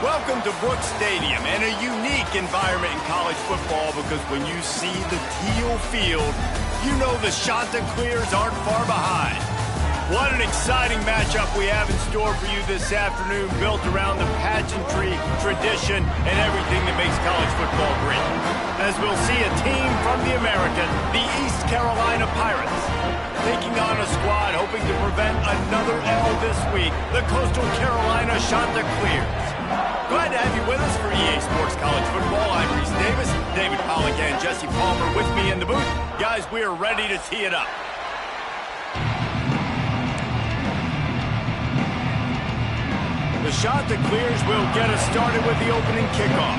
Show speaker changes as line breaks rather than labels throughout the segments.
Welcome to Brooks Stadium, and a unique environment in college football because when you see the teal field, you know the Chanticleers aren't far behind. What an exciting matchup we have in store for you this afternoon, built around the pageantry, tradition, and everything that makes college football great. As we'll see a team from the American, the East Carolina Pirates, taking on a squad hoping to prevent another L this week, the Coastal Carolina Chanticleers. Glad to have you with us for EA Sports College Football. I'm Reese Davis, David Pollock and Jesse Palmer with me in the booth. Guys, we are ready to tee it up. The Chanticleers will get us started with the opening kickoff.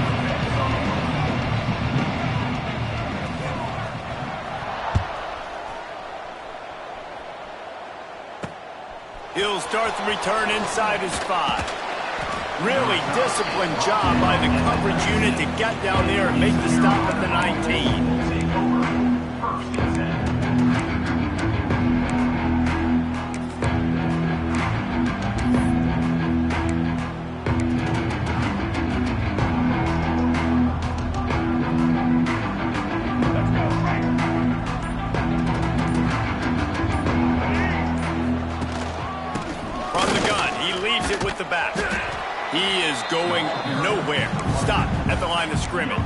He'll start the return inside his 5. Really disciplined job by the coverage unit to get down there and make the stop at the 19. From the gun, he leaves it with the back. He is going nowhere. Stop at the line of scrimmage.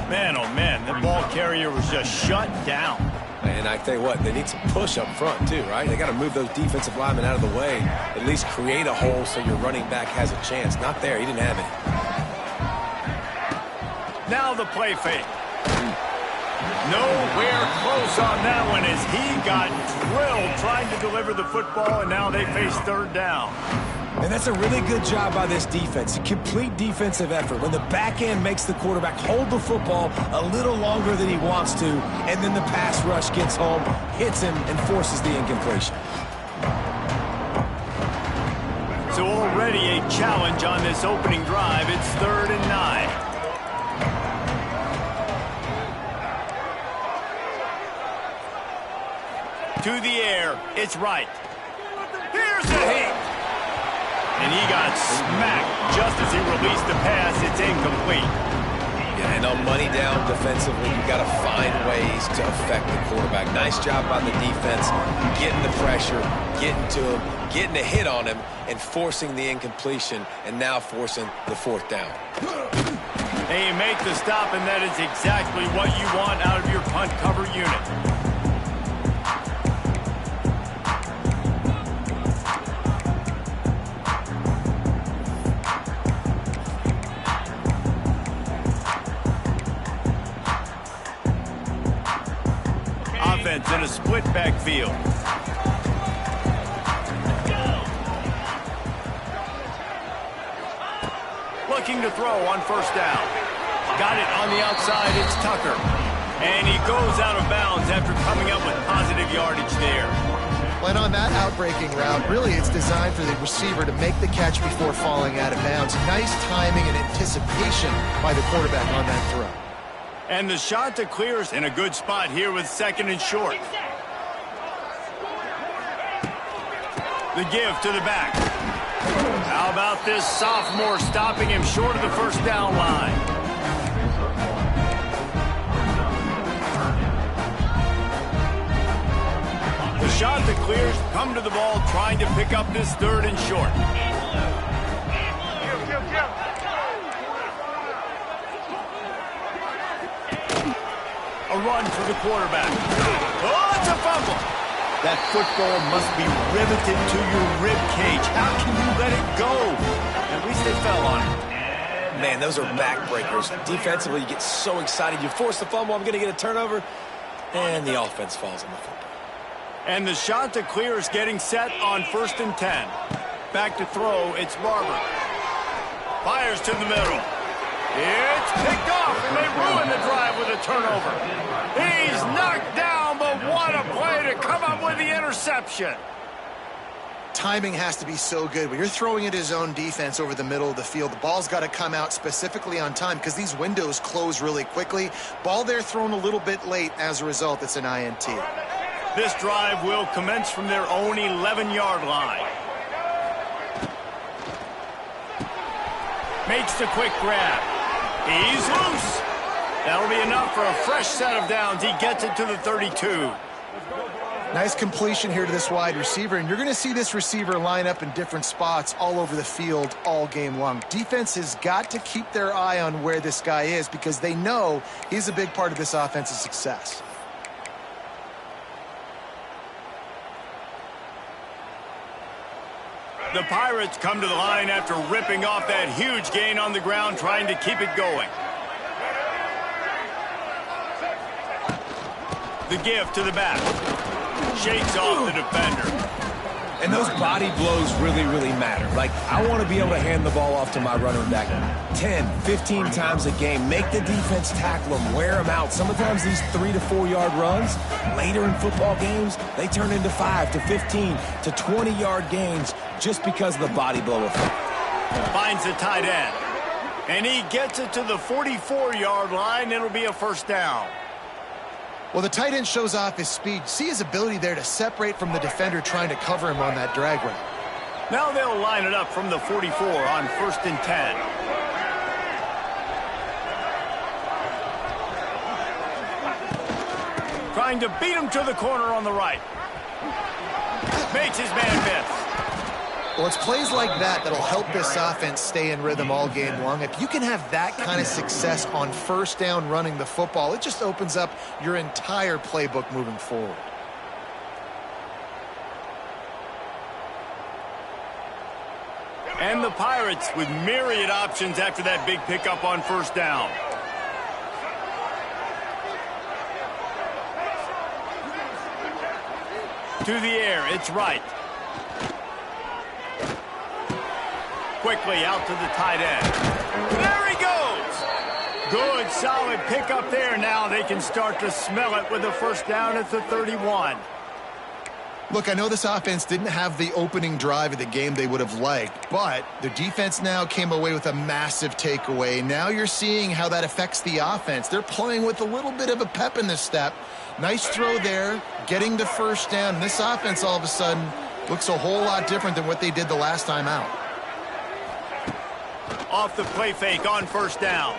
Man, oh man, the ball carrier was just shut down.
And I tell you what, they need some push up front too, right? They got to move those defensive linemen out of the way. At least create a hole so your running back has a chance. Not there, he didn't have it.
Now the play fake. Nowhere close on that one as he got drilled trying to deliver the football, and now they face third down.
And that's a really good job by this defense. A complete defensive effort. When the back end makes the quarterback hold the football a little longer than he wants to, and then the pass rush gets home, hits him, and forces the incompletion.
So already a challenge on this opening drive. It's 3rd and 9. To the air, it's right. Here's a hit. And he got smacked just as he released the pass. It's incomplete.
Yeah, and on money down defensively, you've got to find ways to affect the quarterback. Nice job by the defense, getting the pressure, getting to him, getting a hit on him, and forcing the incompletion, and now forcing the 4th down.
They make the stop, and that is exactly what you want out of your punt cover unit. In a split backfield. Looking to throw on 1st down. Got it on the outside, it's Tucker. And he goes out of bounds after coming up with positive yardage there.
When on that outbreaking route, really it's designed for the receiver to make the catch before falling out of bounds. Nice timing and anticipation by the quarterback on that throw.
And the Chanticleers in a good spot here with 2nd and short. The give to the back. How about this sophomore stopping him short of the 1st down line? The Chanticleers come to the ball trying to pick up this 3rd and short. A run for the quarterback. Oh, it's a fumble. That football must be riveted to your rib cage. How can you let it go? At least they fell on it.
Man, those are backbreakers. Defensively, you get so excited. You force the fumble, I'm going to get a turnover, and the offense falls on the football.
And the Chanticleers getting set on 1st and 10. Back to throw, it's Barber. Fires to the middle. It's picked off, and they ruin the drive with a turnover. He's knocked down, but what a play to come up with the interception.
Timing has to be so good. When you're throwing at his own defense over the middle of the field, the ball's got to come out specifically on time because these windows close really quickly. Ball there thrown a little bit late. As a result, it's an INT.
This drive will commence from their own 11-yard line. Makes the quick grab. He's loose. That'll be enough for a fresh set of downs. He gets it to the 32.
Nice completion here to this wide receiver, and you're going to see this receiver line up in different spots all over the field all game long. Defense has got to keep their eye on where this guy is because they know he's a big part of this offense's success.
The Pirates come to the line after ripping off that huge gain on the ground, trying to keep it going. The give to the back. Shakes off the defender.
And those body blows really, really matter. Like, I want to be able to hand the ball off to my running back 10, 15 times a game. Make the defense tackle them, wear them out. Sometimes these 3 to 4 yard runs, later in football games, they turn into 5 to 15 to 20 yard gains just because of the body blow effect.
Finds the tight end. And he gets it to the 44-yard line. It'll be a first down.
Well, the tight end shows off his speed. See his ability there to separate from the defender trying to cover him on that drag route.
Now they'll line it up from the 44 on 1st and 10. Trying to beat him to the corner on the right. Makes his man miss.
Well, it's plays like that that'll help this offense stay in rhythm all game long. If you can have that kind of success on first down running the football, it just opens up your entire playbook moving forward.
And the Pirates with myriad options after that big pickup on first down. To the air, it's right. Quickly out to the tight end. There he goes! Good, solid pickup there. Now they can start to smell it with a first down at the 31.
Look, I know this offense didn't have the opening drive of the game they would have liked, but their defense now came away with a massive takeaway. Now you're seeing how that affects the offense. They're playing with a little bit of a pep in the step. Nice throw there, getting the first down. This offense all of a sudden looks a whole lot different than what they did the last time out.
Off the play fake on first down.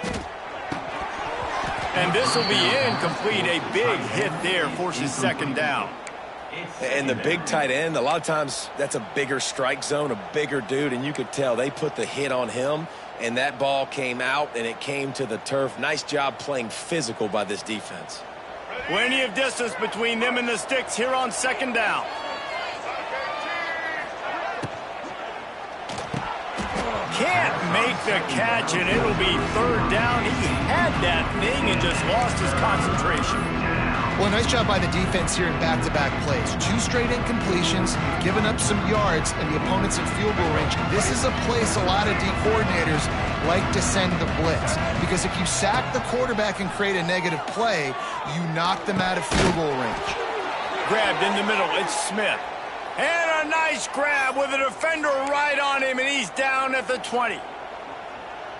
And this will be incomplete. A big hit there forces second down.
And the big tight end, a lot of times that's a bigger strike zone, a bigger dude, and you could tell they put the hit on him, and that ball came out, and it came to the turf. Nice job playing physical by this defense.
Plenty of distance between them and the sticks here on second down. Can't make the catch, and it'll be third down. He had that thing and just lost his concentration.
Well, nice job by the defense here in back-to-back plays. 2 straight incompletions, giving up some yards, and the opponent's in field goal range. This is a place a lot of D coordinators like to send the blitz, because if you sack the quarterback and create a negative play, you knock them out of field goal range.
Grabbed in the middle, it's Smith. And a nice grab with a defender right on him, and he's down at the 20.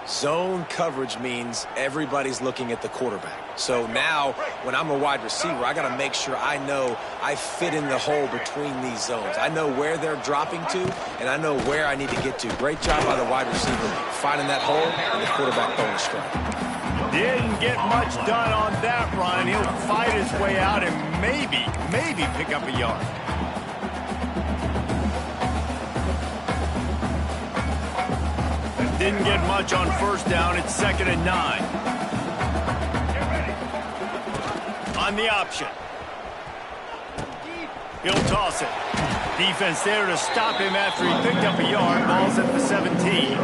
Zone coverage means everybody's looking at the quarterback. So now, when I'm a wide receiver, I got to make sure I know I fit in the hole between these zones. I know where they're dropping to, and I know where I need to get to. Great job by the wide receiver finding that hole, and the quarterback throwing a strike.
Didn't get much done on that run. He'll fight his way out and maybe pick up a yard. Didn't get much on first down. It's 2nd and 9. On the option. He'll toss it. Defense there to stop him after he picked up a yard. Ball's at the 17.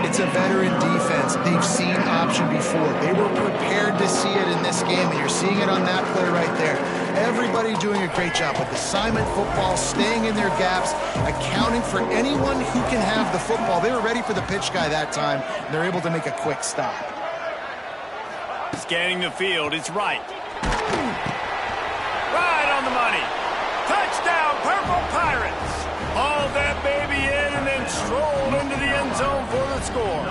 It's a veteran defense. They've seen option before. They were prepared to see it in this game, and you're seeing it on that play right there. Everybody doing a great job with assignment football, staying in their gaps, accounting for anyone who can have the football. They were ready for the pitch guy that time, and they're able to make a quick stop.
Scanning the field, it's right. Right on the money. Touchdown, Purple Pirates. Hauled that baby in and then strolled into the end zone for the score.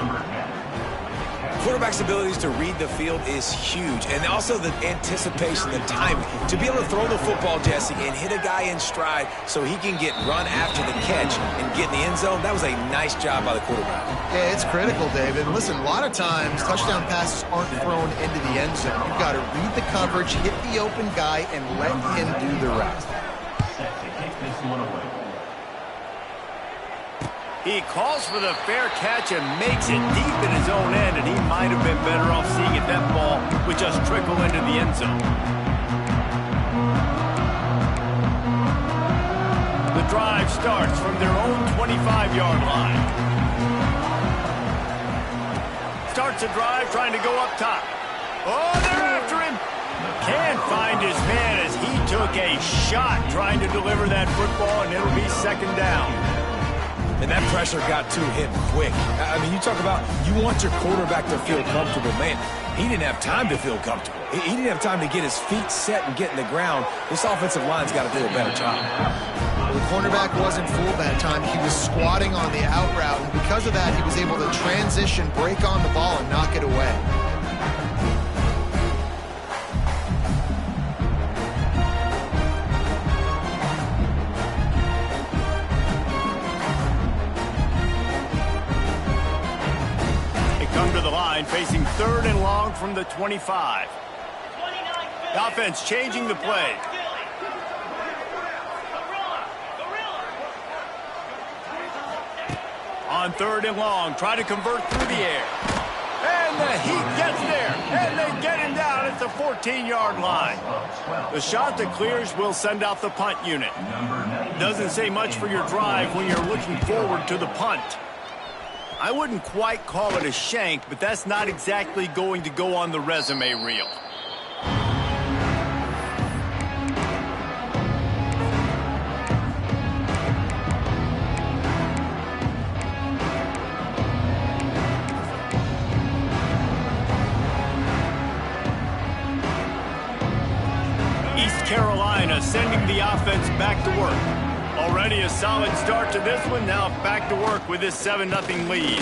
quarterback's abilities to read the field is huge. And also the anticipation, the timing. To be able to throw the football, Jesse, and hit a guy in stride so he can get run after the catch and get in the end zone, that was a nice job by the quarterback.
Yeah, it's critical, David. And listen, a lot of times touchdown passes aren't thrown into the end zone. You've got to read the coverage, hit the open guy, and let him do the rest.
He calls for the fair catch and makes it deep in his own end, and he might have been better off seeing it that ball would just trickle into the end zone. The drive starts from their own 25-yard line. Starts a drive trying to go up top. Oh, they're after him. Can't find his man as he took a shot trying to deliver that football, and it'll be second down.
And that pressure got to him quick. I mean, you talk about you want your quarterback to feel comfortable. Man, he didn't have time to feel comfortable. He didn't have time to get his feet set and get in the ground. This offensive line's got to do a better job.
The cornerback wasn't fooled that time. He was squatting on the out route, and because of that, he was able to transition, break on the ball, and knock it away.
Facing third and long from the 25. The offense changing the play. On third and long, try to convert through the air. And the heat gets there, and they get him down at the 14-yard line. The shot that clears will send out the punt unit. Doesn't say much for your drive when you're looking forward to the punt. I wouldn't quite call it a shank, but that's not exactly going to go on the resume reel. East Carolina sending the offense back to work. Already a solid start to this one. Now back to work with this 7-0 lead.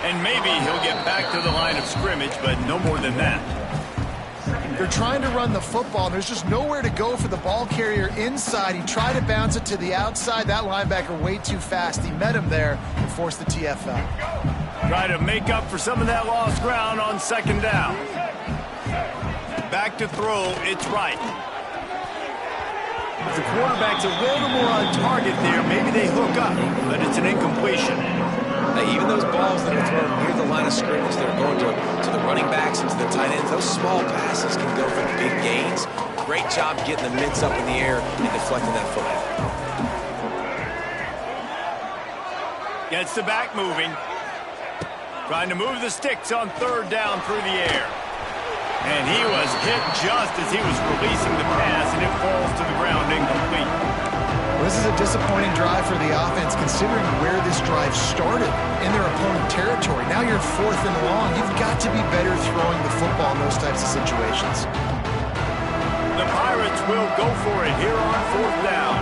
And maybe he'll get back to the line of scrimmage, but no more than that.
They're trying to run the football, and there's just nowhere to go for the ball carrier inside. He tried to bounce it to the outside. That linebacker way too fast. He met him there and forced the TFL.
Try to make up for some of that lost ground on second down. Back to throw, it's right. If the quarterback's a little more on target there, maybe they hook up, but it's an incompletion.
Hey, even those balls that are thrown near the line of scrimmage that are going to the running backs and to the tight ends, those small passes can go for big gains. Great job getting the mitts up in the air and deflecting that football.
Gets the back moving. Trying to move the sticks on third down through the air. And he was hit just as he was releasing the pass, and it falls to the ground incomplete.
Well, this is a disappointing drive for the offense, considering where this drive started in their opponent territory. Now you're fourth and long. You've got to be better throwing the football in those types of situations.
The Pirates will go for it here on fourth down.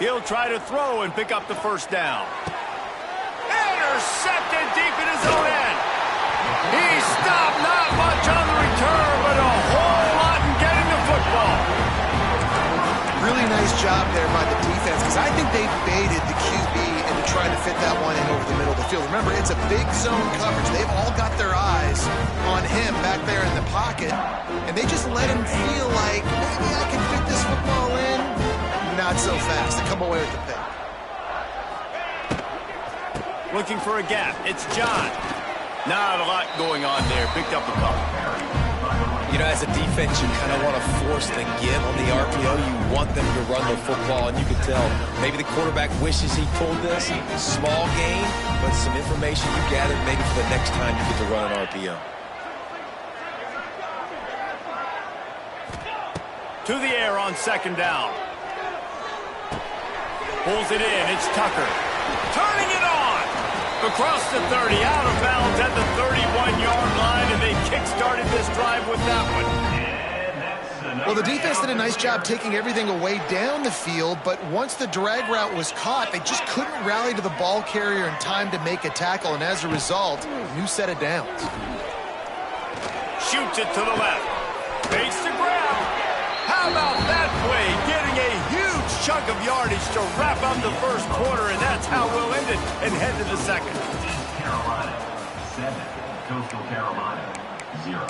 He'll try to throw and pick up the first down. Intercepted deep in his own end. He stopped, not much on the return, but a whole lot in getting the football.
Really nice job there by the defense, because I think they baited the QB into trying to fit that one in over the middle of the field. Remember, it's a big zone coverage. They've all got their eyes on him back there in the pocket, and they just let him feel like, maybe I can fit this football in. Not so fast. They come away with the pick.
Looking for a gap. It's John. Not a lot going on there. Picked up a couple.
You know, as a defense, you kind of want to force the give on the RPO. You want them to run the football, and you can tell maybe the quarterback wishes he pulled this. Small gain, but some information you gathered maybe for the next time you get to run an RPO.
To the air on second down. Pulls it in. It's Tucker. Turning it on. Across the 30. Out of bounds at the 31-yard line, and they kick-started this drive with that one.
Well, the defense did a nice job taking everything away down the field, but once the drag route was caught, they just couldn't rally to the ball carrier in time to make a tackle, and as a result, new set of downs.
Shoots it to the left. Fakes the grab. How about that play? Getting a huge chunk of yardage to wrap up the first quarter, and that's how we'll end it and head to the second.
Carolina 7, Coastal Carolina 0.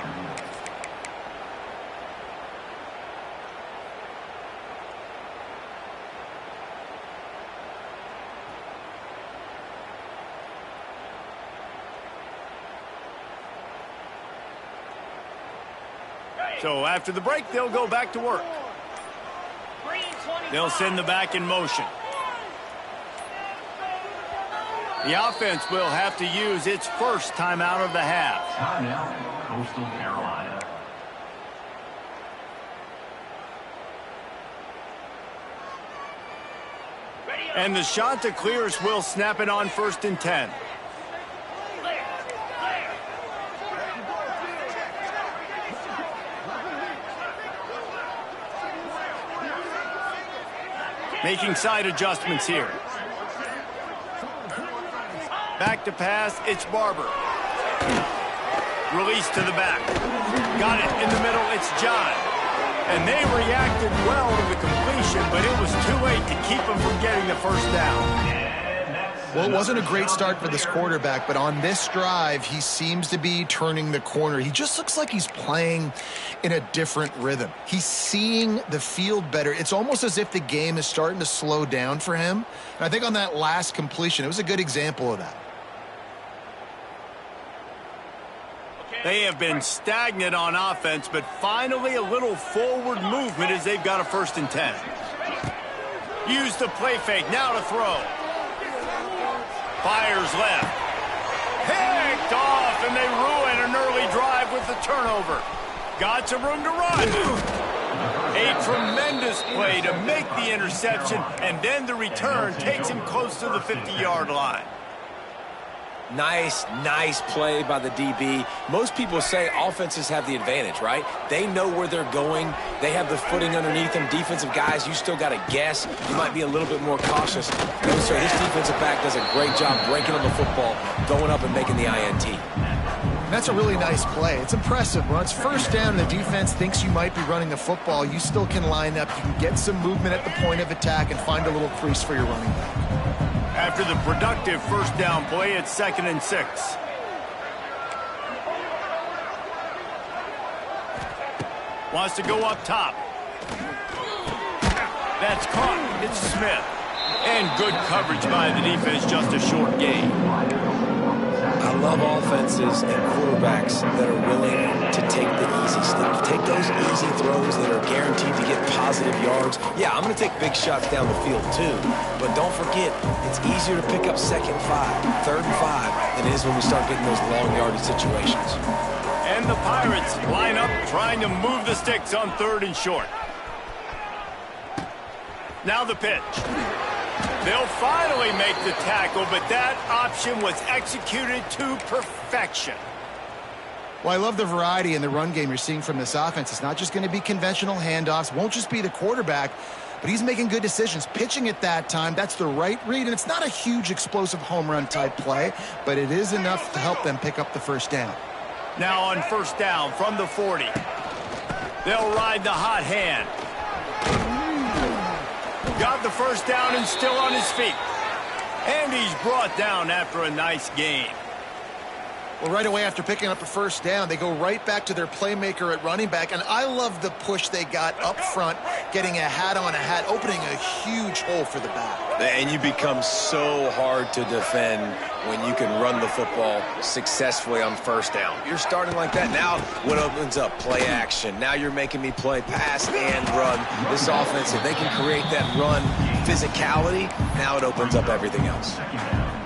So after the break, they'll go back to work. They'll send the back in motion. The offense will have to use its first timeout of the half.
Timeout, Coastal Carolina.
And the Chanticleers will snap it on 1st and 10. Making side adjustments here. Back to pass, it's Barber. Release to the back. Got it in the middle, it's John. And they reacted well to the completion, but it was too late to keep them from getting the first down.
Well, it wasn't a great start for this quarterback, but on this drive, he seems to be turning the corner. He just looks like he's playing in a different rhythm. He's seeing the field better. It's almost as if the game is starting to slow down for him. And I think on that last completion, it was a good example of that.
They have been stagnant on offense, but finally a little forward movement as they've got a 1st and 10. Use the play fake, now to throw. Fires left. Picked off, and they ruin an early drive with the turnover. Got some room to run. A tremendous play to make the interception, and then the return takes him close to the 50-yard line.
Nice play by the DB. Most people say offenses have the advantage, right? They know where they're going. They have the footing underneath them. Defensive guys, you still got to guess. You might be a little bit more cautious. No, sir, this defensive back does a great job breaking on the football, going up and making the INT.
That's a really nice play. It's impressive. When it's 1st down and the defense thinks you might be running the football, you still can line up. You can get some movement at the point of attack and find a little crease for your running back.
After the productive 1st down play, it's 2nd and 6. Wants to go up top. That's caught. It's Smith. And good coverage by the defense, just a short gain.
I love offenses and quarterbacks that are willing to take the easy stuff. Take those easy throws that are guaranteed to get positive yards. Yeah, I'm going to take big shots down the field too. But don't forget, it's easier to pick up 2nd and 5, 3rd and 5 than it is when we start getting those long yardage situations.
And the Pirates line up trying to move the sticks on 3rd and short. Now the pitch. They'll finally make the tackle, but that option was executed to perfection.
Well, I love the variety in the run game you're seeing from this offense. It's not just going to be conventional handoffs. Won't just be the quarterback, but he's making good decisions. Pitching at that time, that's the right read, and it's not a huge explosive home run type play, but it is enough to help them pick up the 1st down.
Now on 1st down from the 40. They'll ride the hot hand. Got the 1st down and still on his feet. And he's brought down after a nice gain.
Well, right away after picking up a 1st down, they go right back to their playmaker at running back. And I love the push they got up front, getting a hat on a hat, opening a huge hole for the back.
And you become so hard to defend when you can run the football successfully on 1st down. You're starting like that. Now what opens up? Play action. Now you're making me play pass and run. This offense, if they can create that run physicality, now it opens up everything else.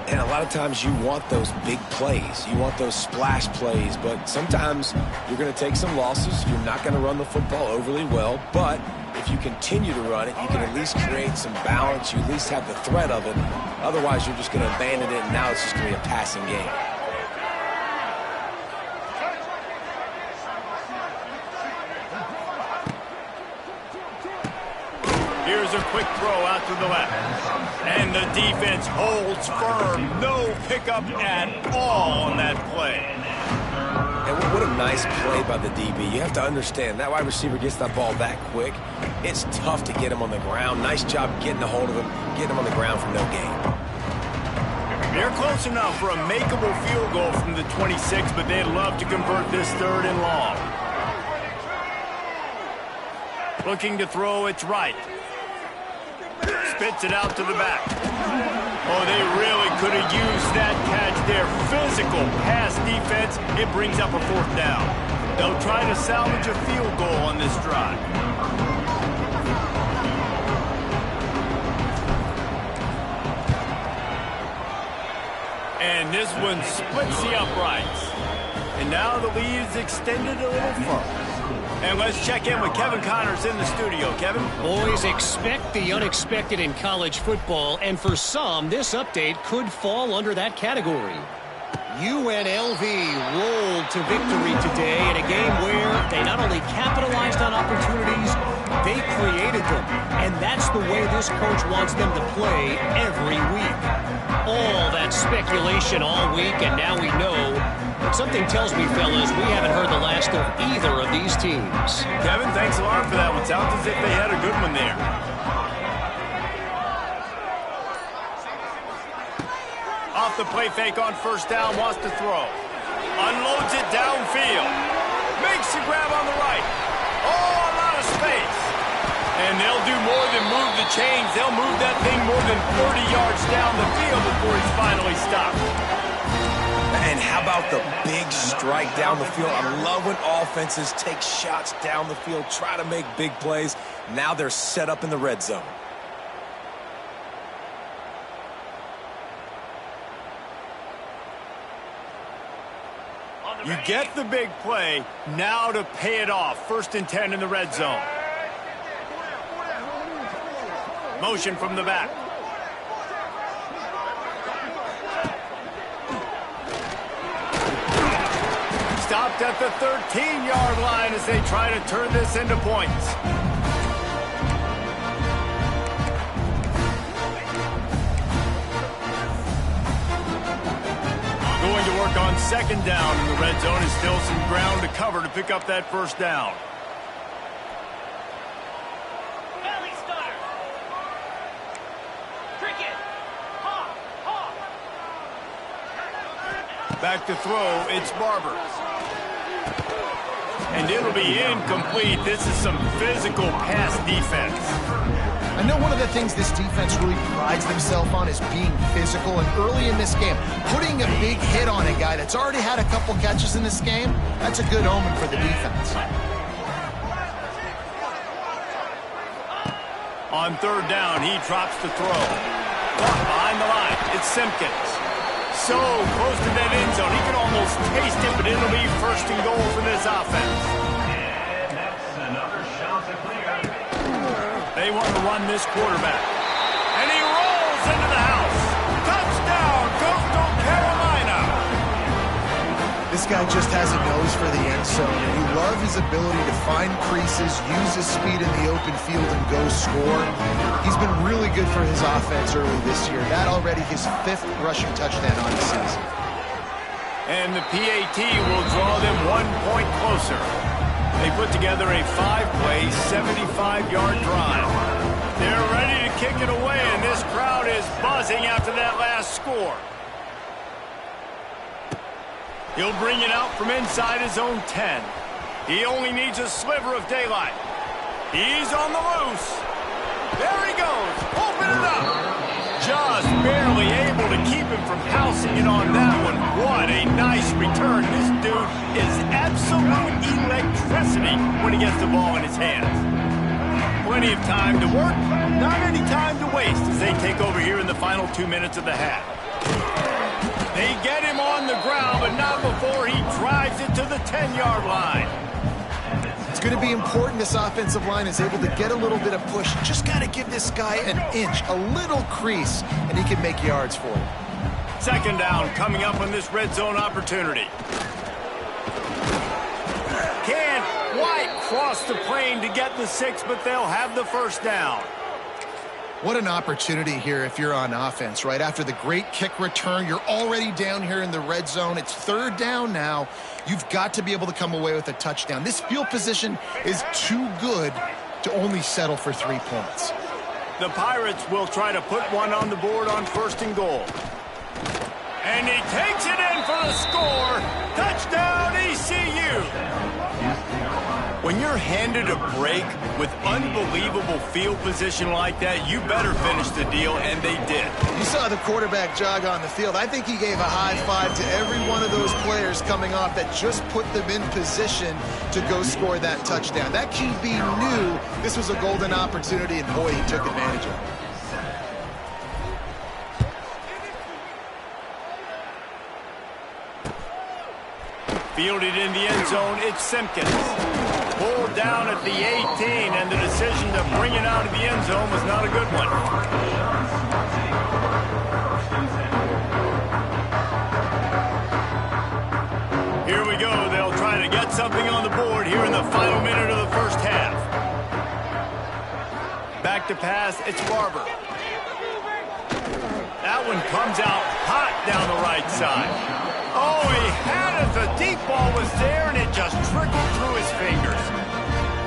And a lot of times you want those big plays. You want those splash plays, but sometimes you're going to take some losses. You're not going to run the football overly well, but if you continue to run it, you can at least create some balance. You at least have the threat of it. Otherwise, you're just going to abandon it, and now it's just going to be a passing game.
Here's a quick throw out to the left. And the defense holds firm. No pickup at all on that play.
And what a nice play by the DB. You have to understand, that wide receiver gets that ball that quick. It's tough to get him on the ground. Nice job getting a hold of him, getting him on the ground for no gain.
They're close enough for a makeable field goal from the 26, but they'd love to convert this 3rd and long. Looking to throw, it's right. Spits it out to the back. Oh, they really could have used that catch there. Physical pass defense. It brings up a 4th down. They'll try to salvage a field goal on this drive. And this one splits the uprights. And now the lead is extended a little further. And let's check in with Kevin Connors in the studio. Kevin?
Boys, expect the unexpected in college football, and for some, this update could fall under that category. UNLV rolled to victory today in a game where they not only capitalized on opportunities, they created them. And that's the way this coach wants them to play every week. All that speculation all week, and now we know. But something tells me, fellas, we haven't heard the last of either of these teams.
Kevin, thanks a lot for that one. Sounds as if they had a good one there. Off the play fake on 1st down, wants to throw. Unloads it downfield. Makes the grab on the right. Oh, a lot of space. And they'll do more than move the chains. They'll move that thing more than 30 yards down the field before he's finally stopped.
And how about the big strike down the field? I love when offenses take shots down the field, try to make big plays. Now they're set up in the red zone.
You get the big play, now to pay it off. 1st and 10 in the red zone. Motion from the back. Stopped at the 13-yard line as they try to turn this into points. Going to work on 2nd down in the red zone, and still some ground to cover to pick up that 1st down. Back to throw, it's Barber. And it'll be incomplete. This is some physical pass defense.
I know one of the things this defense really prides themselves on is being physical, and early in this game, putting a big hit on a guy that's already had a couple catches in this game, that's a good omen for the defense.
On 3rd down, he drops the throw. Caught behind the line, it's Simpkins. So close to that end zone, he can almost taste it, but it'll be 1st and goal for this offense.
And that's another shot to clear.
They want to run this quarterback. And he rolls into the house. Touchdown, Coastal Carolina.
This guy just has a nose for the end zone, and we love his ability to find creases, use his speed in the open field, and go score. He's been really good for his offense early this year. That already his 5th rushing touchdown on the season.
And the PAT will draw them 1 point closer. They put together a 5-play, 75-yard drive. They're ready to kick it away, and this crowd is buzzing after that last score. He'll bring it out from inside his own 10. He only needs a sliver of daylight. He's on the loose. There he goes. Open it up. Just barely able to keep him from housing it on that one. What a nice return. This dude is absolute electricity when he gets the ball in his hands. Plenty of time to work, not any time to waste as they take over here in the final 2 minutes of the half. They get him on the ground, but not before he drives it to the 10-yard line.
It's going to be important this offensive line is able to get a little bit of push. Just got to give this guy an inch, a little crease, and he can make yards for it.
2nd down coming up on this red zone opportunity. Can White cross the plane to get the 6, but they'll have the 1st down.
What an opportunity here if you're on offense, right? After the great kick return, you're already down here in the red zone. It's third down now. You've got to be able to come away with a touchdown. This field position is too good to only settle for 3 points.
The Pirates will try to put one on the board on 1st and goal. And he takes it in for the score. Touchdown, ECU. When you're handed a break with unbelievable field position like that, you better finish the deal, and they did.
You saw the quarterback jog on the field. I think he gave a high five to every one of those players coming off that just put them in position to go score that touchdown. That QB knew this was a golden opportunity, and boy, he took advantage of it.
Fielded in the end zone, it's Simpkins. Pulled down at the 18, and the decision to bring it out of the end zone was not a good one. Here we go. They'll try to get something on the board here in the final minute of the first half. Back to pass, it's Barber. That one comes out hot down the right side. Oh, he had it. The deep ball was there, and it just trickled through his fingers.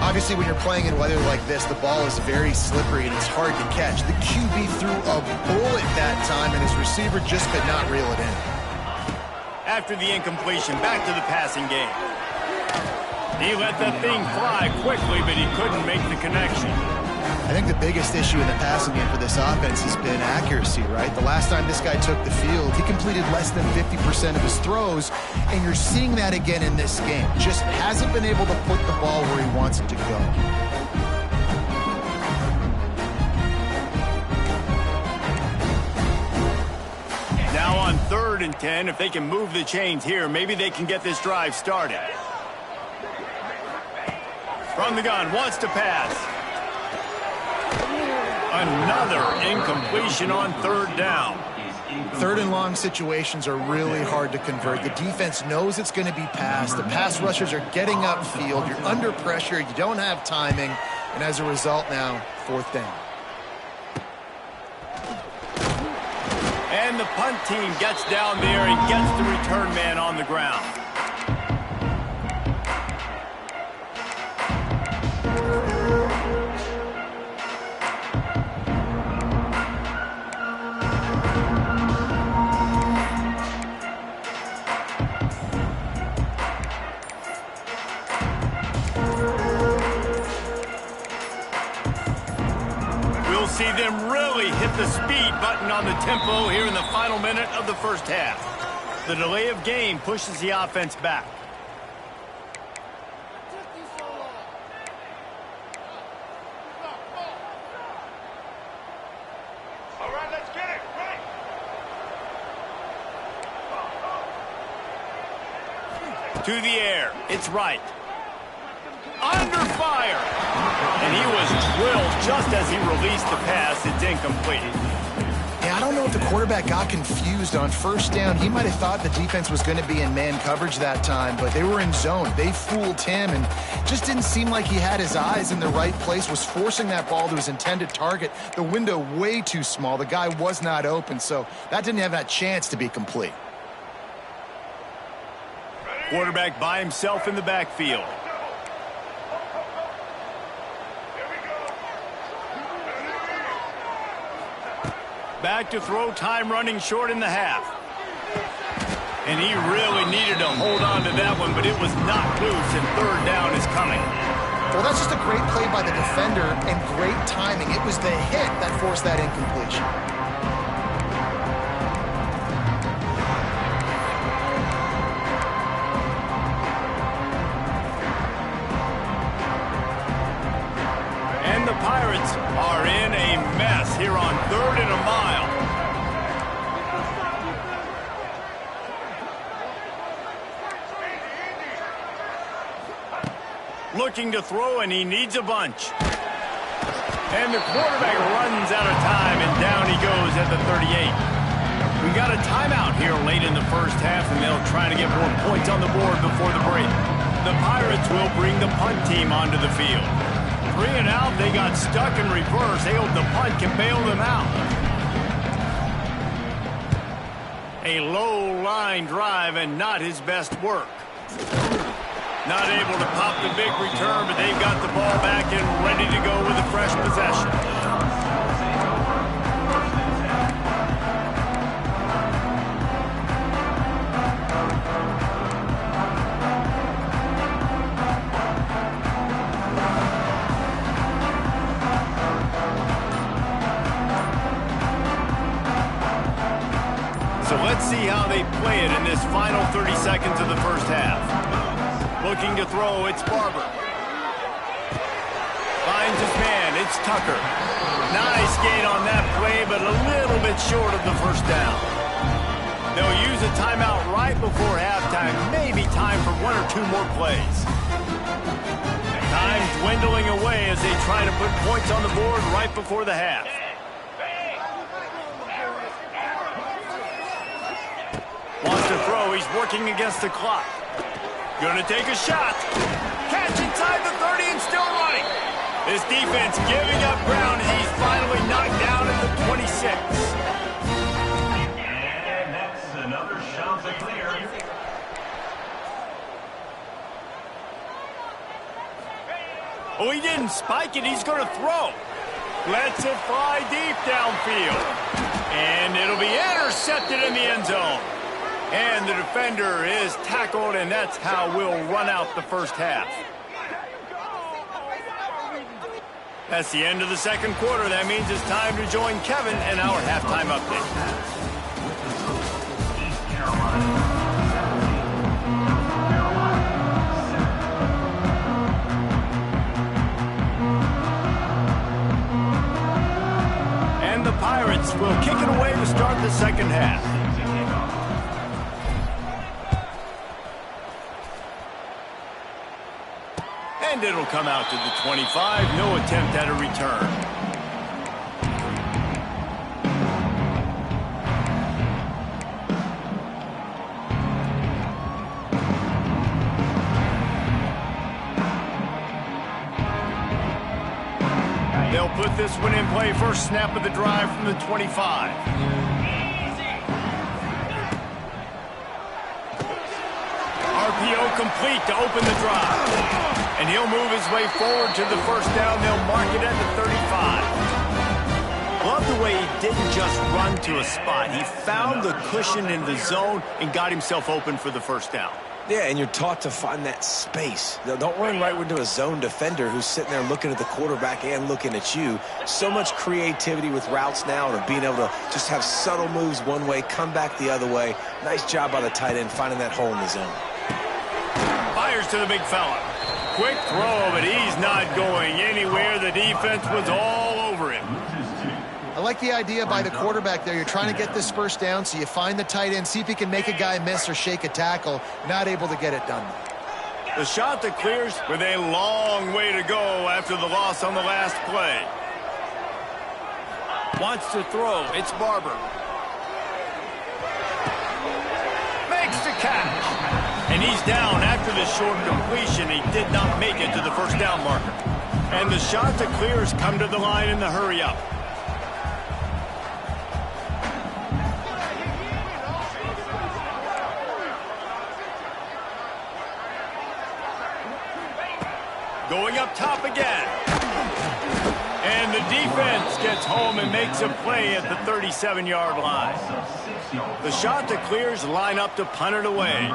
Obviously, when you're playing in weather like this, the ball is very slippery, and it's hard to catch. The QB threw a bullet that time, and his receiver just could not reel it in.
After the incompletion, back to the passing game. He let that thing fly quickly, but he couldn't make the connection.
I think the biggest issue in the passing game for this offense has been accuracy, right? The last time this guy took the field, he completed less than 50% of his throws, and you're seeing that again in this game. Just hasn't been able to put the ball where he wants it to go.
Now on 3rd and 10, if they can move the chains here, maybe they can get this drive started. From the gun, wants to pass. Another incompletion on 3rd down.
3rd and long situations are really hard to convert. The defense knows it's going to be passed. The pass rushers are getting upfield. You're under pressure. You don't have timing. And as a result now, 4th down.
And the punt team gets down there and gets the return man on the ground. See them really hit the speed button on the tempo here in the final minute of the first half. The delay of game pushes the offense back.
All right, let's get it. Right.
To the air. It's right. Under fire. And he was drilled just as he released the pass. It's incomplete.
Yeah, I don't know if the quarterback got confused on 1st down. He might have thought the defense was going to be in man coverage that time, but they were in zone. They fooled him and just didn't seem like he had his eyes in the right place, was forcing that ball to his intended target. The window way too small. The guy was not open, so that didn't have that chance to be complete.
Quarterback by himself in the backfield. Back to throw, time running short in the half. And he really needed to hold on to that one, but it was knocked loose, and 3rd down is coming.
Well, that's just a great play by the defender and great timing. It was the hit that forced that incompletion.
And the Pirates are in a mess here on 3rd and a mile. Looking to throw, and he needs a bunch. And the quarterback runs out of time, and down he goes at the 38. We got a timeout here late in the first half, and they'll try to get more points on the board before the break. The Pirates will bring the punt team onto the field. 3 and out. They got stuck in reverse. They hope the punt can bail them out. A low line drive and not his best work. Not able to pop the big return, but they've got the ball back and ready to go with a fresh possession. So let's see how they play it in this final 30 seconds of the first half. Looking to throw, it's Barber. Finds his man, it's Tucker. Nice gain on that play, but a little bit short of the first down. They'll use a timeout right before halftime, maybe time for 1 or 2 more plays. Time dwindling away as they try to put points on the board right before the half. Wants to throw, he's working against the clock. Gonna take a shot. Catch inside the 30 and still running. This defense giving up ground as he's finally knocked down at the 26.
And that's another shot to clear.
Oh, he didn't spike it. He's gonna throw. Lets it fly deep downfield. And it'll be intercepted in the end zone. And the defender is tackled, and that's how we'll run out the first half. That's the end of the second quarter. That means it's time to join Kevin and our halftime update. And the Pirates will kick it away to start the second half. And it'll come out to the 25. No attempt at a return. They'll put this one in play. First snap of the drive from the 25. RPO complete to open the drive. And he'll move his way forward to the first down. They'll mark it at the 35. Love the way he didn't just run to a spot. He found the cushion in the zone and got himself open for the first down.
Yeah, and you're taught to find that space. Don't run right into a zone defender who's sitting there looking at the quarterback and looking at you. So much creativity with routes now and being able to just have subtle moves one way, come back the other way. Nice job by the tight end finding that hole in the zone.
Fires to the big fella. Quick throw, but he's not going anywhere. The defense was all over him.
I like the idea by the quarterback there. You're trying to get this first down, so you find the tight end, see if he can make a guy miss or shake a tackle. Not able to get it done.
The shot that clears with a long way to go after the loss on the last play. Wants to throw. It's Barber. Makes the catch. And he's down after the short completion. He did not make it to the first down marker. And the shot that clears come to the line in the hurry up. Going up top again. And the defense gets home and makes a play at the 37-yard line. The shot that clears line up to punt it away.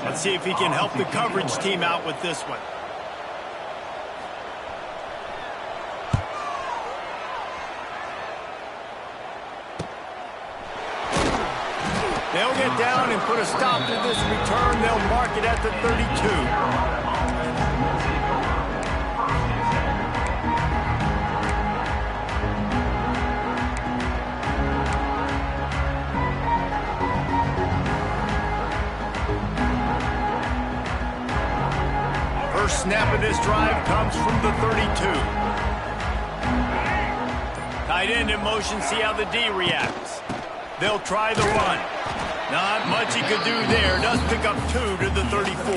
Let's see if he can help the coverage team out with this one. They'll get down and put a stop to this return. They'll mark it at the 32. First snap of this drive comes from the 32. Tight end in motion, see how the D reacts. They'll try the run. Not much he could do there. Does pick up 2 to the 34.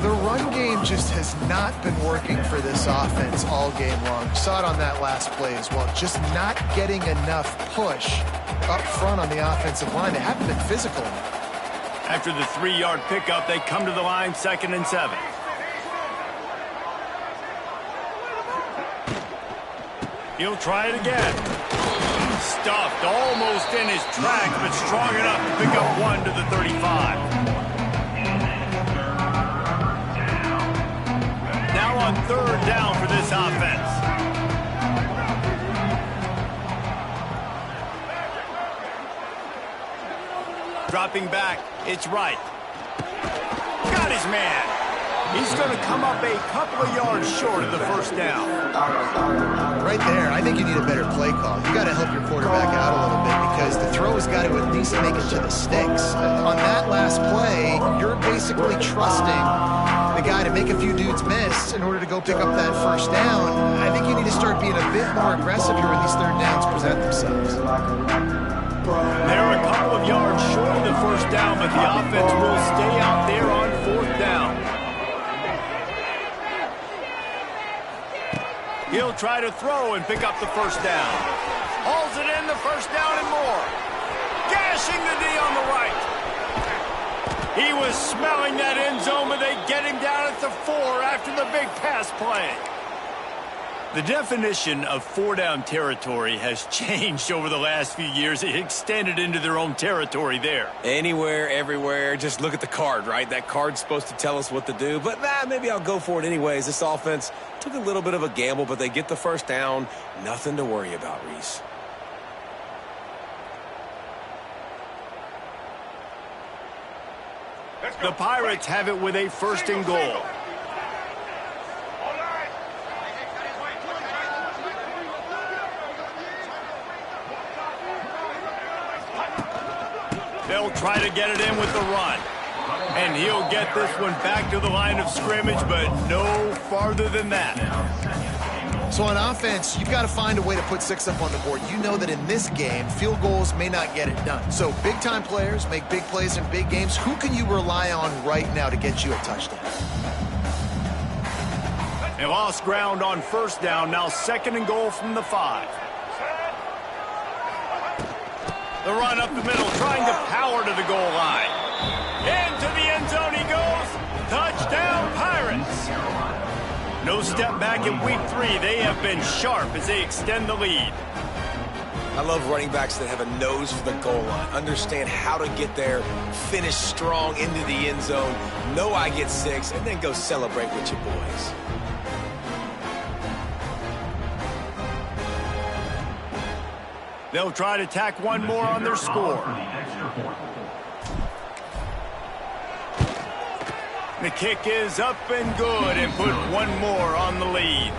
The run game zone just has not been working for this offense all game long. You saw it on that last play as well. Just not getting enough push up front on the offensive line. They haven't been physical enough.
After the 3-yard pickup, they come to the line 2nd and 7. He'll try it again. Stuffed almost in his tracks, but strong enough to pick up 1 to the 35. Now on 3rd down for this offense. Dropping back, it's right. Got his man. He's going to come up a couple of yards short of the 1st down.
Right there, I think you need a better play call. You got to help your quarterback out a little bit because the throw has got to at least make it to the sticks. On that last play, you're basically trusting the guy to make a few dudes miss in order to go pick up that 1st down. I think you need to start being a bit more aggressive here when these 3rd downs present themselves.
They're a couple of yards short of the 1st down, but the offense will stay out there on 4th down. He'll try to throw and pick up the 1st down. Hauls it in, the 1st down and more. Gashing the D on the right. He was smelling that end zone, but they get him down at the 4 after the big pass play. The definition of 4-down territory has changed over the last few years. It extended into their own territory there.
Anywhere, everywhere. Just look at the card, right? That card's supposed to tell us what to do. But maybe I'll go for it anyways. This offense took a little bit of a gamble, but they get the 1st down. Nothing to worry about, Reese.
The Pirates have it with a 1st and goal. They'll try to get it in with the run. And he'll get this one back to the line of scrimmage, but no farther than that.
So on offense, you've got to find a way to put 6 up on the board. You know that in this game, field goals may not get it done. So big-time players make big plays in big games. Who can you rely on right now to get you a touchdown?
They lost ground on 1st down, now 2nd and goal from the 5. The run up the middle, trying to power to the goal line. Into the end zone he goes. Touchdown, Pirates. No step back in week 3. They have been sharp as they extend the lead.
I love running backs that have a nose for the goal line. Understand how to get there, finish strong into the end zone, know I get 6, and then go celebrate with your boys.
They'll try to tack one more on their score. The kick is up and good and put one more on the lead.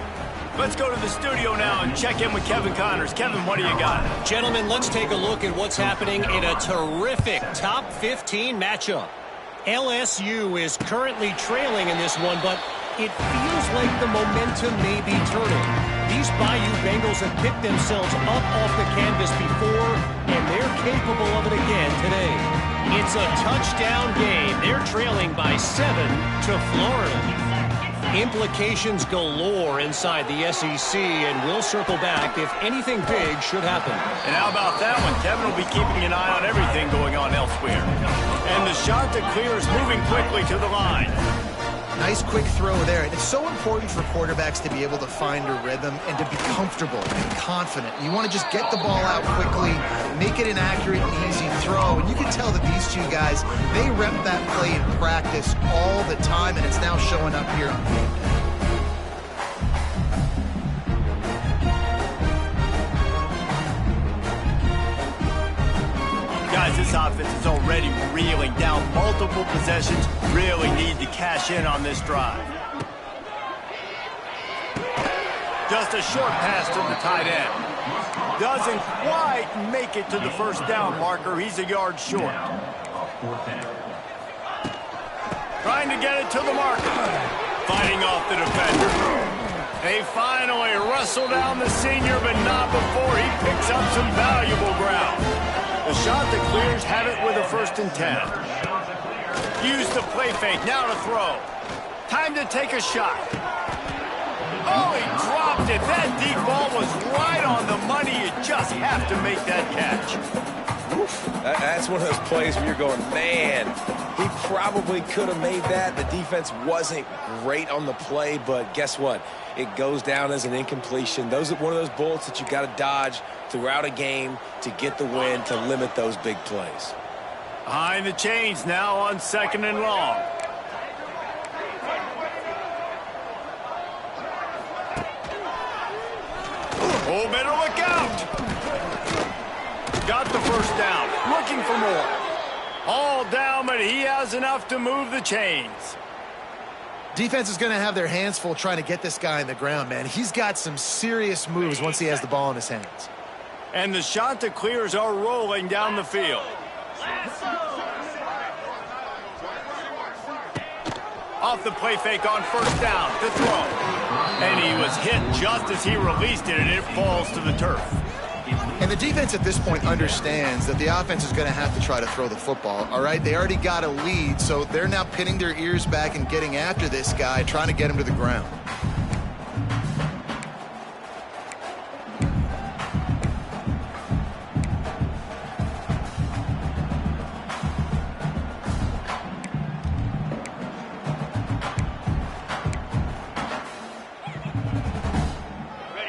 Let's go to the studio now and check in with Kevin Connors. Kevin, what do you got?
Gentlemen, let's take a look at what's happening in a terrific top 15 matchup. LSU is currently trailing in this one, but it feels like the momentum may be turning. These Bayou Bengals have picked themselves up off the canvas before, and they're capable of it again today. It's a touchdown game. They're trailing by 7 to Florida. Implications galore inside the SEC, and we'll circle back if anything big should happen.
And how about that one? Kevin will be keeping an eye on everything going on elsewhere. And the shot that clears moving quickly to the line.
Nice quick throw there. And it's so important for quarterbacks to be able to find a rhythm and to be comfortable and confident. You want to just get the ball out quickly, make it an accurate and easy throw. And you can tell that these two guys, they rep that play in practice all the time, and it's now showing up here on game day.
Guys, this offense is already reeling down multiple possessions. Really need to cash in on this drive. Just a short pass to the tight end. Doesn't quite make it to the first down marker. He's a yard short. Trying to get it to the marker. Fighting off the defender. They finally wrestle down the senior, but not before he picks up some valuable ground. The shot that clears have it with a 1st and 10. Use the play fake, now to throw. Time to take a shot. Oh, he dropped it. That deep ball was right on the money. You just have to make that catch.
That's one of those plays where you're going, man, he probably could have made that. The defense wasn't great on the play, but guess what? It goes down as an incompletion. Those are one of those bullets that you got to dodge throughout a game to get the win, to limit those big plays.
Behind the chains now on 2nd and long. Oh, better look out. Got the first down. Looking for more. All down, but he has enough to move the chains.
Defense is going to have their hands full trying to get this guy in the ground, man. He's got some serious moves once he has the ball in his hands.
And the Shanta clears are rolling down the field. Off the play fake on 1st down to throw. And he was hit just as he released it, and it falls to the turf.
And the defense at this point understands that the offense is going to have to try to throw the football, all right? They already got a lead, so they're now pinning their ears back and getting after this guy, trying to get him to the ground.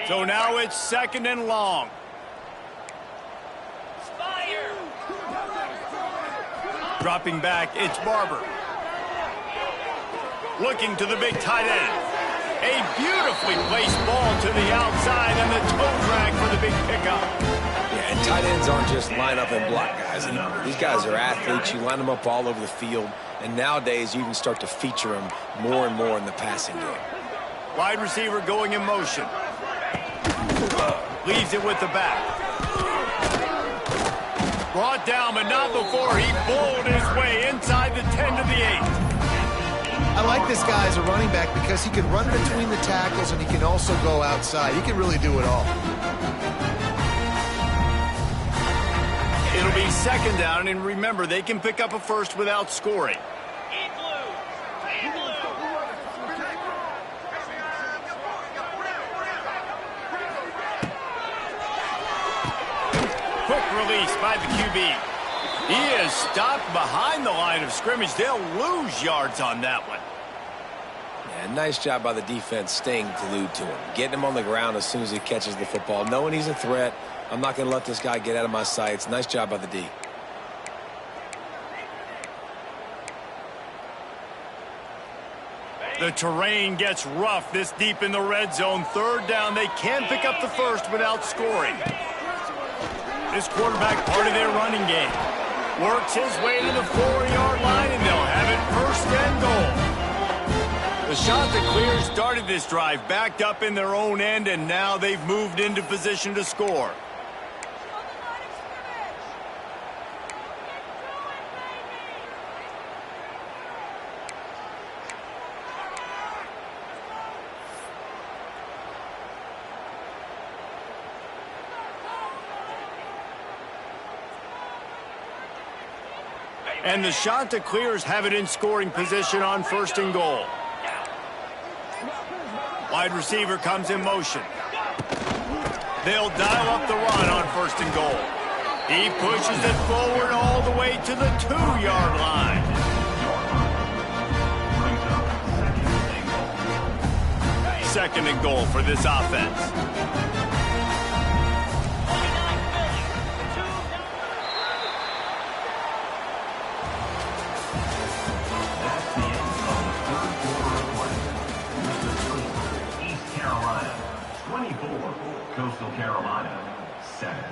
So now it's 2nd and long. Dropping back, it's Barber. Looking to the big tight end. A beautifully placed ball to the outside and the toe drag for the big pickup.
Yeah, and tight ends aren't just line up and block guys. These guys are athletes. You line them up all over the field. And nowadays, you can start to feature them more and more in the passing game.
Wide receiver going in motion. Leaves it with the back. Brought down, but not before he bowled his way inside the 10 to the 8.
I like this guy as a running back because he can run between the tackles and he can also go outside. He can really do it all.
It'll be 2nd down, and remember, they can pick up a first without scoring. Quick release by the QB. He is stopped behind the line of scrimmage. They'll lose yards on that one.
Yeah, nice job by the defense staying glued to him. Getting him on the ground as soon as he catches the football. Knowing he's a threat. I'm not going to let this guy get out of my sights. Nice job by the D.
The terrain gets rough this deep in the red zone. 3rd down. They can pick up the first without scoring. This quarterback part of their running game. Works his way to the 4-yard line, and they'll have it 1st and goal. The Chanticleers started this drive backed up in their own end, and now they've moved into position to score. And the Chanticleers have it in scoring position on 1st and goal. Wide receiver comes in motion. They'll dial up the run on 1st and goal. He pushes it forward all the way to the 2-yard line. Second and goal for this offense.
Coastal Carolina, 7.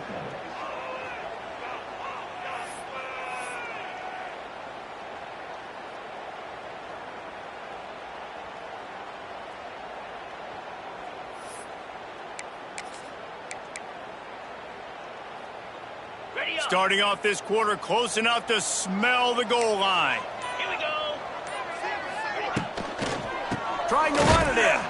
Starting off this quarter close enough to smell the goal line.
Here we go.
Trying to run it in.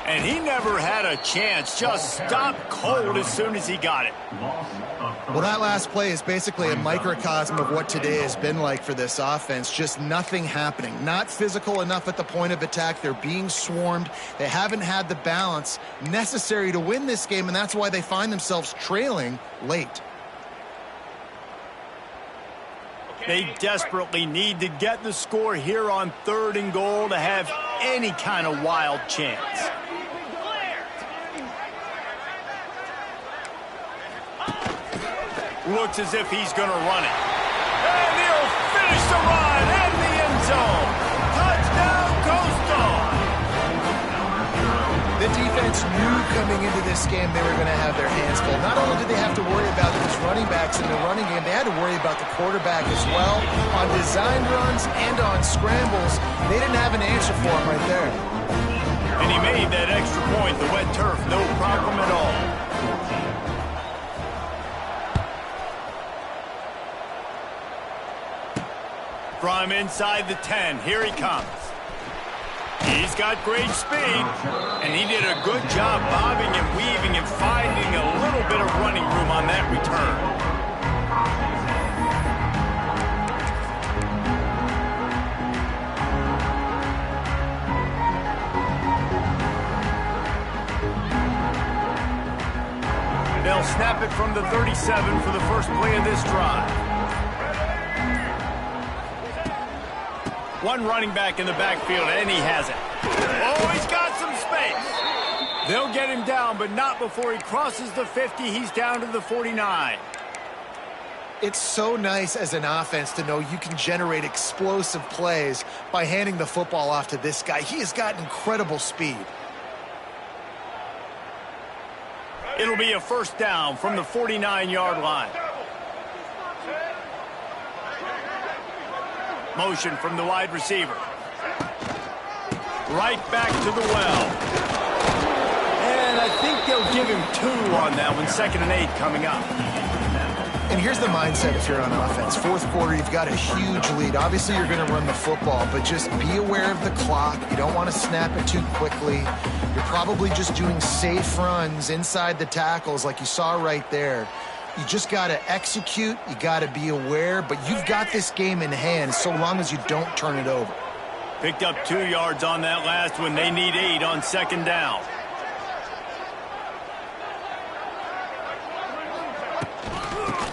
And he never had a chance. Just stopped cold as soon as he got it.
Loss of
Well, that last play is basically a microcosm of what today has been like for this offense. Just nothing happening. Not physical enough at the point of attack. They're being swarmed. They haven't had the balance necessary to win this game, and that's why they find themselves trailing late.
They desperately need to get the score here on 3rd and goal to have any kind of wild chance. Looks as if he's going to run it. And he'll finish the run in the end zone. Touchdown, Coastal!
The defense knew coming into this game they were going to have their hands full. Not only did they have to worry about these running backs in the running game, they had to worry about the quarterback as well. On design runs and on scrambles, they didn't have an answer for him right there.
And he made that extra point, the wet turf, no problem at all. From inside the 10, here he comes. He's got great speed, and he did a good job bobbing and weaving and finding a little bit of running room on that return. They'll snap it from the 37 for the first play of this drive. One running back in the backfield, and he has it. Oh, he's got some space. They'll get him down, but not before he crosses the 50. He's down to the 49.
It's so nice as an offense to know you can generate explosive plays by handing the football off to this guy. He has got incredible speed.
It'll be a first down from the 49-yard line. Motion from the wide receiver. Right back to the well. And I think they'll give him 2 on that one. 2nd and 8 coming up.
And here's the mindset if you're on offense. 4th quarter, you've got a huge lead. Obviously, you're going to run the football, but just be aware of the clock. You don't want to snap it too quickly. You're probably just doing safe runs inside the tackles like you saw right there. You just got to execute. You got to be aware, but you've got this game in hand so long as you don't turn it over.
Picked up 2 yards on that last one. They need 8 on 2nd down.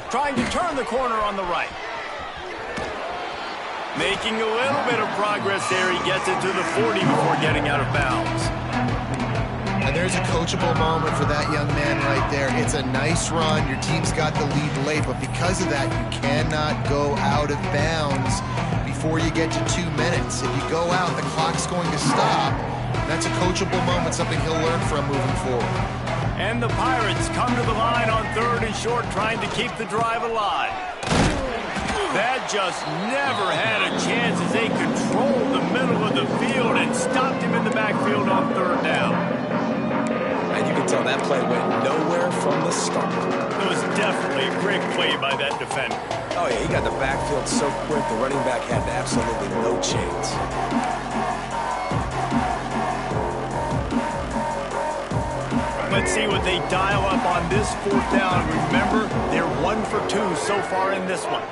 Trying to turn the corner on the right. Making a little bit of progress there. He gets it to the 40 before getting out of bounds.
And there's a coachable moment for that young man right there. It's a nice run. Your team's got the lead late, but because of that, you cannot go out of bounds before you get to 2 minutes. If you go out, the clock's going to stop. That's a coachable moment, something he'll learn from moving forward.
And the Pirates come to the line on 3rd and short, trying to keep the drive alive. That just never had a chance as they controlled the middle of the field and stopped him in the backfield on 3rd down.
And you can tell that play went nowhere from the start.
It was definitely a great play by that defender.
Oh, yeah, he got the backfield so quick, the running back had absolutely no chance.
Let's see what they dial up on this 4th down. Remember, they're 1 for 2 so far in this one.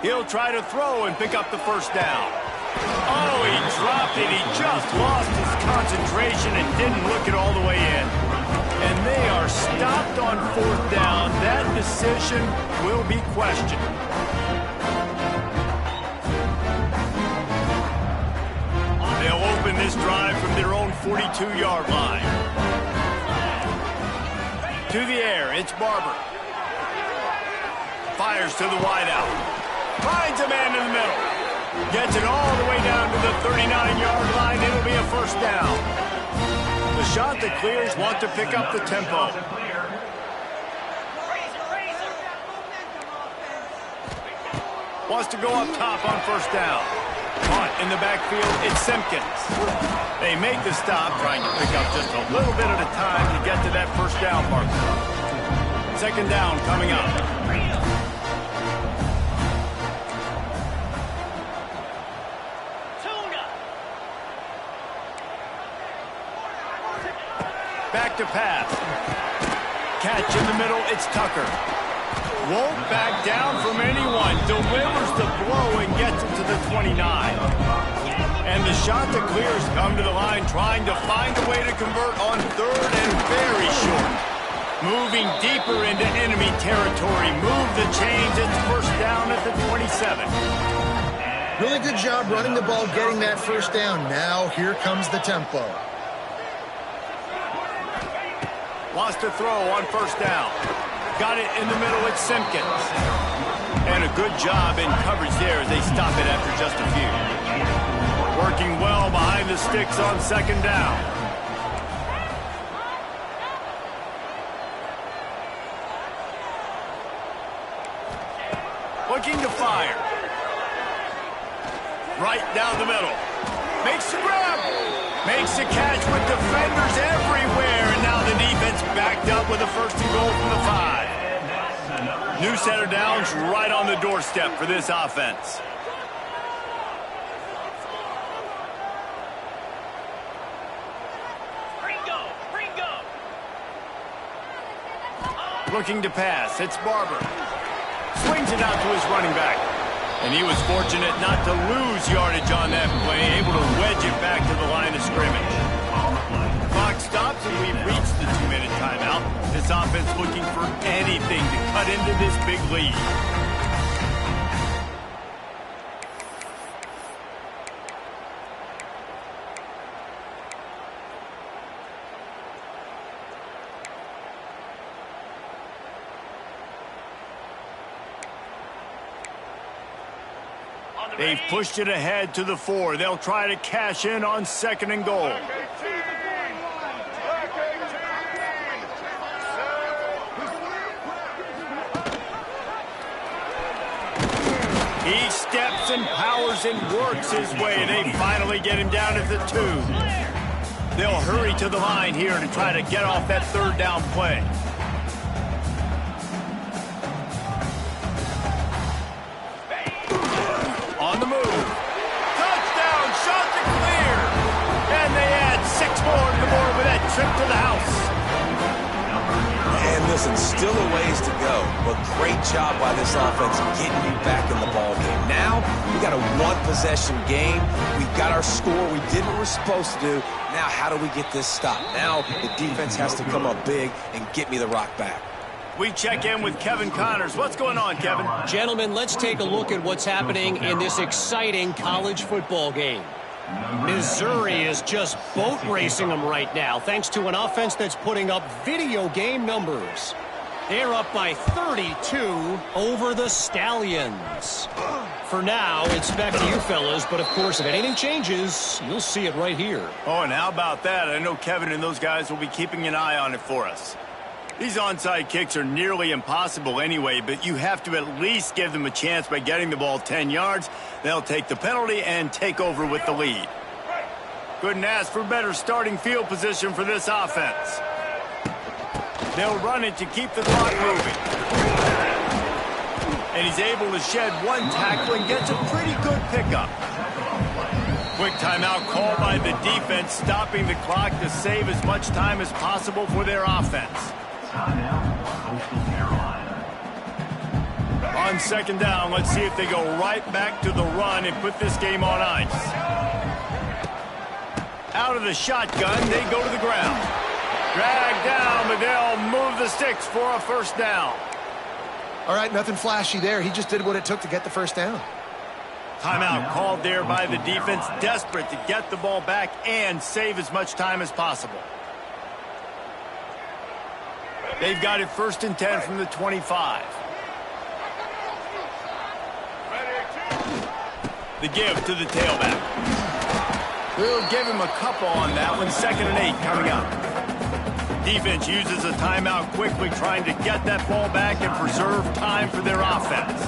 He'll try to throw and pick up the first down. Oh, he dropped it. He just lost his concentration and didn't look it all the way in. And they are stopped on 4th down. That decision will be questioned. They'll open this drive from their own 42-yard line. To the air, it's Barber. Fires to the wideout. Finds a man in the middle. Gets it all the way down to the 39-yard line. It'll be a first down. The shot that clears want to pick up the tempo. Wants to go up top on first down. Caught in the backfield, it's Simpkins. They make the stop, trying to pick up just a little bit at a time to get to that first down marker. 2nd down coming up. Back to pass. catch in the middle. It's Tucker. Won't back down from anyone. Delivers the blow and gets it to the 29. And the shot that clears come to the line, trying to find a way to convert on third and very short. Moving deeper into enemy territory. Move the chains. It's first down at the 27.
Really good job running the ball, getting that first down. Now here comes the tempo.
Wants to throw on first down. Got it in the middle. It's Simpkins. And a good job in coverage there as they stop it after just a few. Working well behind the sticks on second down. Looking to fire. Right down the middle. Makes the grab. Makes the catch with defenders everywhere. And now the defense backed up with a first and goal from the 5. New set of downs right on the doorstep for this offense. Looking to pass. It's Barber. Swings it out to his running back. And he was fortunate not to lose yardage on that play, able to wedge it back to the line of scrimmage. Clock stops and we've reached the 2-minute timeout. This offense looking for anything to cut into this big lead. They've pushed it ahead to the 4. They'll try to cash in on second and goal. He steps and powers and works his way. They finally get him down at the 2. They'll hurry to the line here to try to get off that third down play. On the move. Touchdown, shot to clear. And they add 6 more to the board with that trip to the house.
And listen, still a ways to go, but great job by this offense getting you back in the ball game. Now, we got a one-possession game. We got our score. We did what we're supposed to do. Now, how do we get this stopped? Now, the defense has to come up big and get me the rock back.
We check in with Kevin Connors. What's going on, Kevin?
Gentlemen, let's take a look at what's happening in this exciting college football game. Missouri is just boat racing them right now, thanks to an offense that's putting up video game numbers. They're up by 32 over the Stallions. For now, it's back to you fellas, but of course, if anything changes, you'll see it right here.
Oh, and how about that? I know Kevin and those guys will be keeping an eye on it for us. These onside kicks are nearly impossible anyway, but you have to at least give them a chance by getting the ball 10 yards. They'll take the penalty and take over with the lead. Couldn't ask for better starting field position for this offense. They'll run it to keep the clock moving. And he's able to shed one tackle and gets a pretty good pickup. Quick timeout called by the defense, stopping the clock to save as much time as possible for their offense. On second down, let's see if they go right back to the run and put this game on ice. Out of the shotgun, they go to the ground. Dragged down, but they'll move the sticks for a first down.
All right, nothing flashy there. He just did what it took to get the first down.
Timeout called there by the defense, desperate to get the ball back and save as much time as possible. They've got it first and 10 from the 25. The give to the tailback. We'll give him a couple on that one. 2nd and 8 coming up. Defense uses a timeout quickly, trying to get that ball back and preserve time for their offense.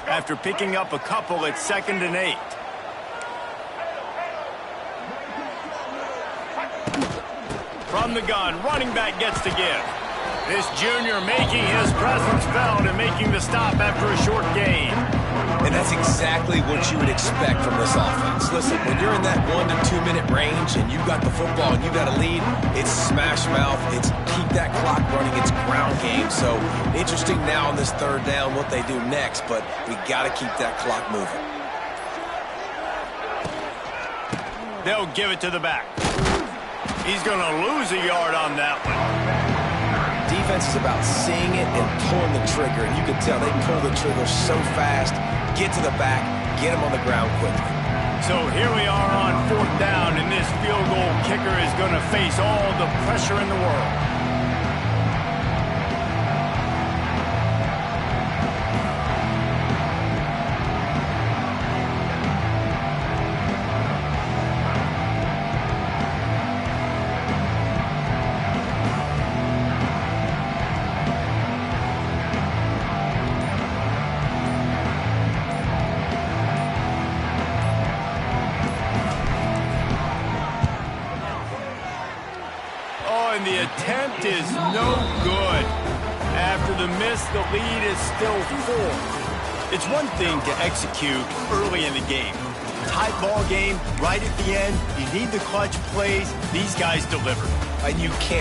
After picking up a couple, it's 2nd and 8. From the gun, running back gets to give. This junior making his presence felt and making the stop after a short gain.
And That's exactly what you would expect from this offense. Listen, when you're in that 1 to 2 minute range and you've got the football and you got a lead, it's smash mouth, it's keep that clock running, it's ground game. So interesting now on this third down what they do next, but we got to keep that clock moving.
They'll give it to the back. He's going to lose a yard on that one.
Defense is about seeing it and pulling the trigger, and you can tell they pull the trigger so fast, get to the back, get him on the ground quickly.
So here we are on 4th down, and this field goal kicker is going to face all the pressure in the world. And the attempt is no good. After the miss, the lead is still 4. It's one thing to execute early in the game. Tight ball game, right at the end, you need the clutch plays. These guys deliver.
And you can't